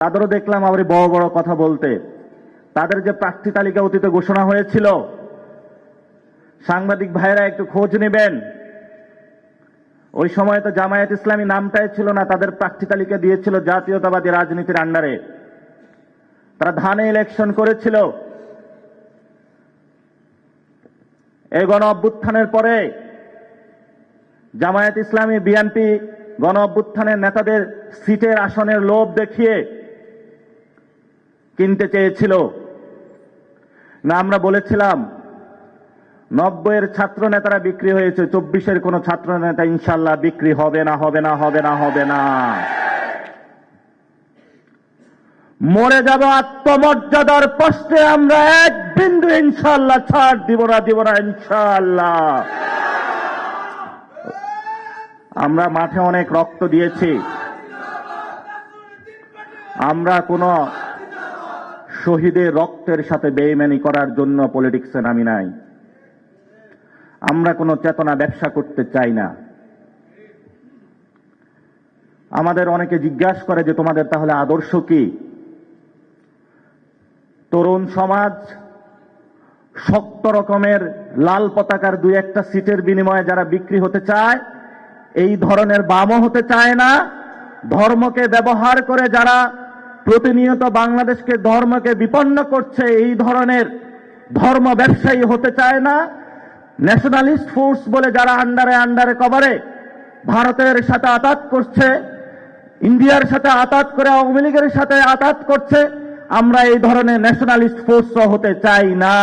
তাদেরও দেখলাম আবার বড় বড় কথা বলতে। তাদের যে প্রার্থী তালিকা অতীতে ঘোষণা হয়েছিল, সাংবাদিক ভাইরা একটু খোঁজ নেবেন। ওই সময় তো জামায়াত ইসলামী নামটাই ছিল না, তাদের প্রার্থী তালিকা দিয়েছিল জাতীয়তাবাদী রাজনীতির আন্ডারে। তারা ধানে ইলেকশন করেছিল। এই গণ অভ্যুত্থানের পরে জামায়াত ইসলামী বিএনপি গণ অভ্যুত্থানের নেতাদের সিটের আসনের লোভ দেখিয়ে কিনতে চেয়েছিল না। আমরা বলেছিলাম 90-এর ছাত্র নেতারা বিক্রি হয়েছে, 24-এর কোন ছাত্র নেতা ইনশাল্লাহ বিক্রি হবে না, হবে না, হবে না, হবে না। মরে যাব আত্মমর্যাদার প্রশ্নে আমরা এক বিন্দু ইনশাল্লাহ ছাড় দিব না, দিব না ইনশাল্লাহ। আমরা মাঠে অনেক রক্ত দিয়েছি। আমরা কোন শহীদের রক্তের সাথে বেইমানি করার জন্য পলিটিক্সে নামি নাই। আমরা কোনো চেতনা ব্যবসা করতে চাই না। আমাদের অনেকে জিজ্ঞাসা করে যে তোমাদের তাহলে আদর্শ কি? তরুণ সমাজ শক্ত রকমের লাল পতাকার 2-1টা সিটের বিনিময়ে যারা বিক্রি হতে চায়, এই ধরনের বামও হতে চায় না। ধর্মকে ব্যবহার করে যারা প্রতিনিয়ত বাংলাদেশকে ধর্মকে বিপন্ন করছে, এই ধরনের ধর্ম ব্যবসায়ী হতে চায় না। ন্যাশনালিস্ট ফোর্স বলে যারা আন্ডারে কভারে ভারতের সাথে আতাত করছে, ইন্ডিয়ার সাথে আতাত করে আওয়ামী লীগের সাথে আতাত করছে, আমরা এই ধরনের ন্যাশনালিস্ট ফোর্স হতে চাই না।